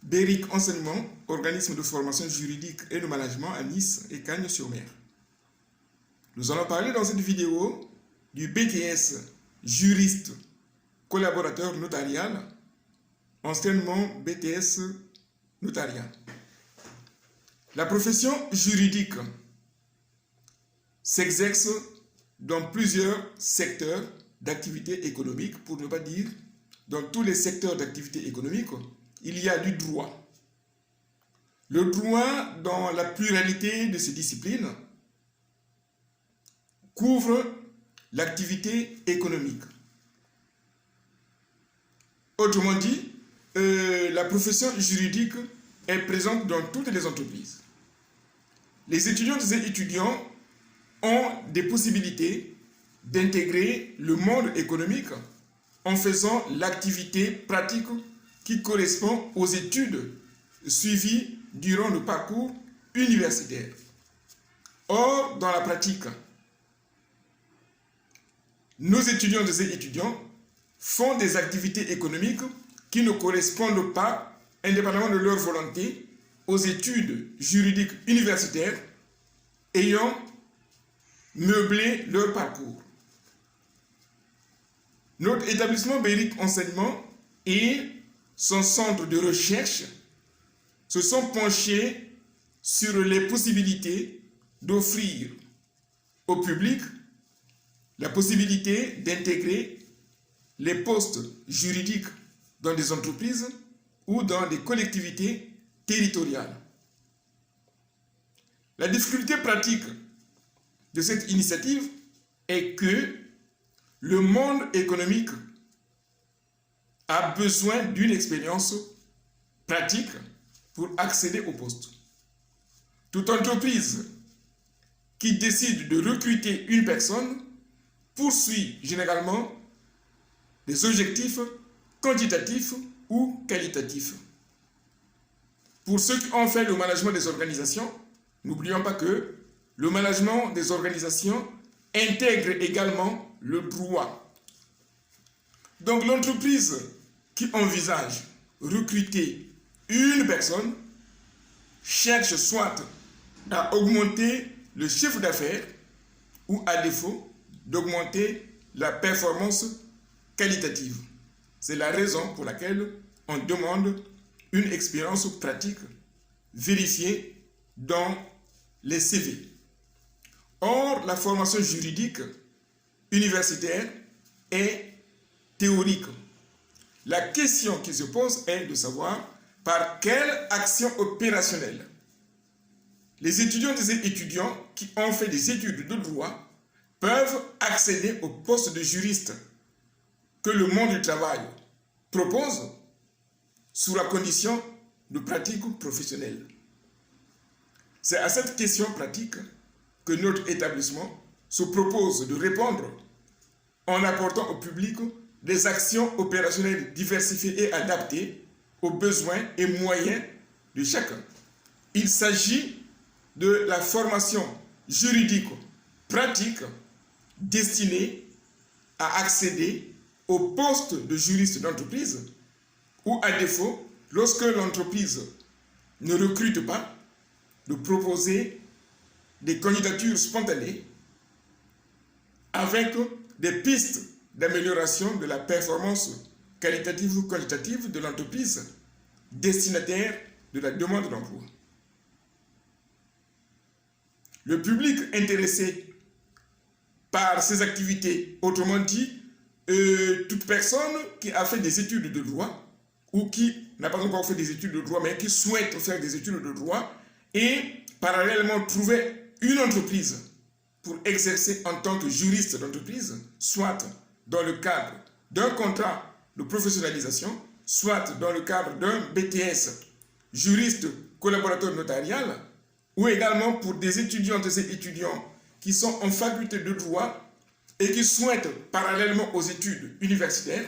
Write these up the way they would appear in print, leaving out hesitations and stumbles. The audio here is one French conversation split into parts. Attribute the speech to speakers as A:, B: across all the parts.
A: BERIC Enseignement, organisme de formation juridique et de management à Nice et Cagnes-sur-Mer. Nous allons parler dans cette vidéo du BTS juriste collaborateur notarial, anciennement BTS notariat. La profession juridique s'exerce dans plusieurs secteurs d'activité économique, pour ne pas dire dans tous les secteurs d'activité économique, il y a du droit. Le droit, dans la pluralité de ses disciplines, couvre l'activité économique. Autrement dit, la profession juridique est présente dans toutes les entreprises. Les étudiantes et étudiants ont des possibilités d'intégrer le monde économique en faisant l'activité pratique qui correspond aux études suivies durant le parcours universitaire. Or, dans la pratique, nos étudiantes et étudiants font des activités économiques qui ne correspondent pas, indépendamment de leur volonté, aux études juridiques universitaires ayant meublé leur parcours. Notre établissement BERIC Enseignement et son centre de recherche se sont penchés sur les possibilités d'offrir au public la possibilité d'intégrer les postes juridiques dans des entreprises ou dans des collectivités territoriales. La difficulté pratique de cette initiative est que le monde économique a besoin d'une expérience pratique pour accéder au poste. Toute entreprise qui décide de recruter une personne poursuit généralement des objectifs quantitatifs ou qualitatifs. Pour ceux qui ont fait le management des organisations, n'oublions pas que le management des organisations intègre également le droit. Donc l'entreprise qui envisage recruter une personne cherche soit à augmenter le chiffre d'affaires ou à défaut d'augmenter la performance qualitative. C'est la raison pour laquelle on demande une expérience pratique vérifiée dans les CV. Or, la formation juridique universitaire est théorique. La question qui se pose est de savoir par quelle action opérationnelle les étudiantes et étudiants qui ont fait des études de droit peuvent accéder au poste de juriste que le monde du travail propose sous la condition de pratique professionnelle. C'est à cette question pratique que notre établissement se propose de répondre en apportant au public des actions opérationnelles diversifiées et adaptées aux besoins et moyens de chacun. Il s'agit de la formation juridique pratique destinée à accéder au poste de juriste d'entreprise ou à défaut, lorsque l'entreprise ne recrute pas, de proposer des candidatures spontanées avec des pistes d'amélioration de la performance qualitative ou quantitative de l'entreprise destinataire de la demande d'emploi. Le public intéressé par ces activités, autrement dit, toute personne qui a fait des études de droit ou qui n'a pas encore fait des études de droit, mais qui souhaite faire des études de droit et parallèlement trouver une entreprise pour exercer en tant que juriste d'entreprise, soit dans le cadre d'un contrat de professionnalisation, soit dans le cadre d'un BTS, juriste collaborateur notarial, ou également pour des étudiantes et étudiants qui sont en faculté de droit et qui souhaitent, parallèlement aux études universitaires,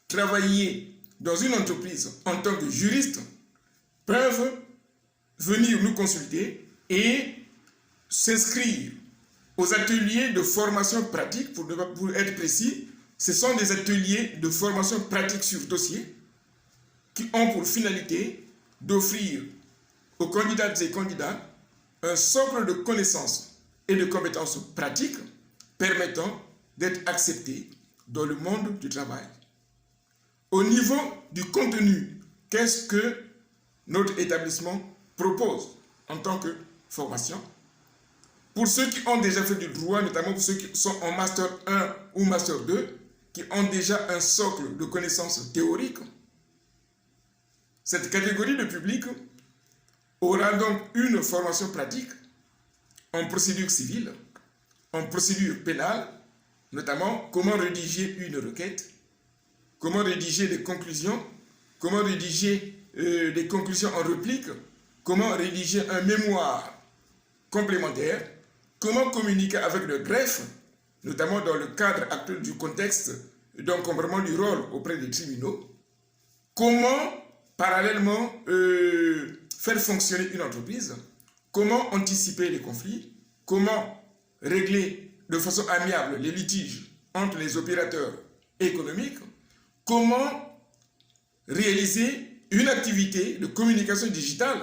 A: travailler dans une entreprise en tant que juriste, peuvent venir nous consulter et s'inscrire aux ateliers de formation pratique. Pour être précis, ce sont des ateliers de formation pratique sur dossier qui ont pour finalité d'offrir aux candidates et candidats un socle de connaissances et de compétences pratiques permettant d'être acceptés dans le monde du travail. Au niveau du contenu, qu'est-ce que notre établissement propose en tant que formation? Pour ceux qui ont déjà fait du droit, notamment pour ceux qui sont en Master 1 ou Master 2, qui ont déjà un socle de connaissances théoriques, cette catégorie de public aura donc une formation pratique en procédure civile, en procédure pénale, notamment comment rédiger une requête, comment rédiger des conclusions, comment rédiger des conclusions en réplique, comment rédiger un mémoire complémentaire, comment communiquer avec le greffe, notamment dans le cadre actuel du contexte d'encombrement du rôle auprès des tribunaux, comment parallèlement faire fonctionner une entreprise, comment anticiper les conflits, comment régler de façon amiable les litiges entre les opérateurs économiques, comment réaliser une activité de communication digitale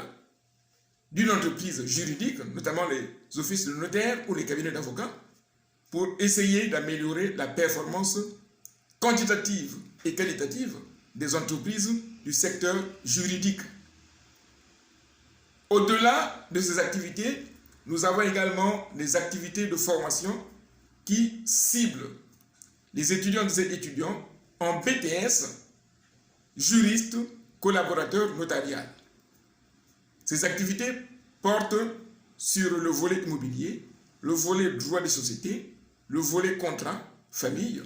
A: d'une entreprise juridique, notamment les offices de notaire ou les cabinets d'avocats, pour essayer d'améliorer la performance quantitative et qualitative des entreprises du secteur juridique. Au-delà de ces activités, nous avons également des activités de formation qui ciblent les étudiantes et étudiants en BTS, juristes, collaborateurs notarial. Ces activités portent sur le volet immobilier, le volet droit des sociétés, le volet contrat, famille.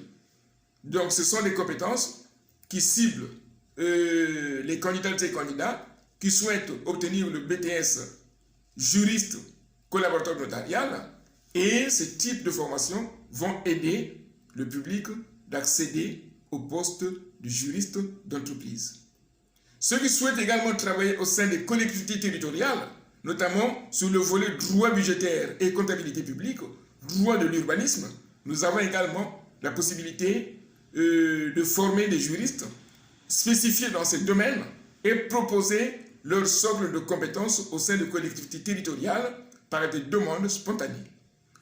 A: Donc ce sont des compétences qui ciblent les candidates et candidats qui souhaitent obtenir le BTS juriste collaborateur notarial, et ces types de formations vont aider le public d'accéder au poste de juriste d'entreprise. Ceux qui souhaitent également travailler au sein des collectivités territoriales, notamment sur le volet droit budgétaire et comptabilité publique, droit de l'urbanisme, nous avons également la possibilité de former des juristes spécifiés dans ces domaines et proposer leur socle de compétences au sein de collectivités territoriales par des demandes spontanées.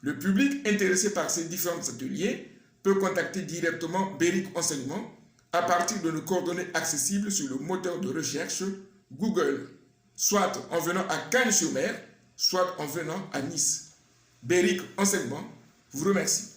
A: Le public intéressé par ces différents ateliers peut contacter directement Beric Enseignement à partir de nos coordonnées accessibles sur le moteur de recherche Google, soit en venant à Cagnes-sur-Mer, soit en venant à Nice. Beric Enseignement vous remercie.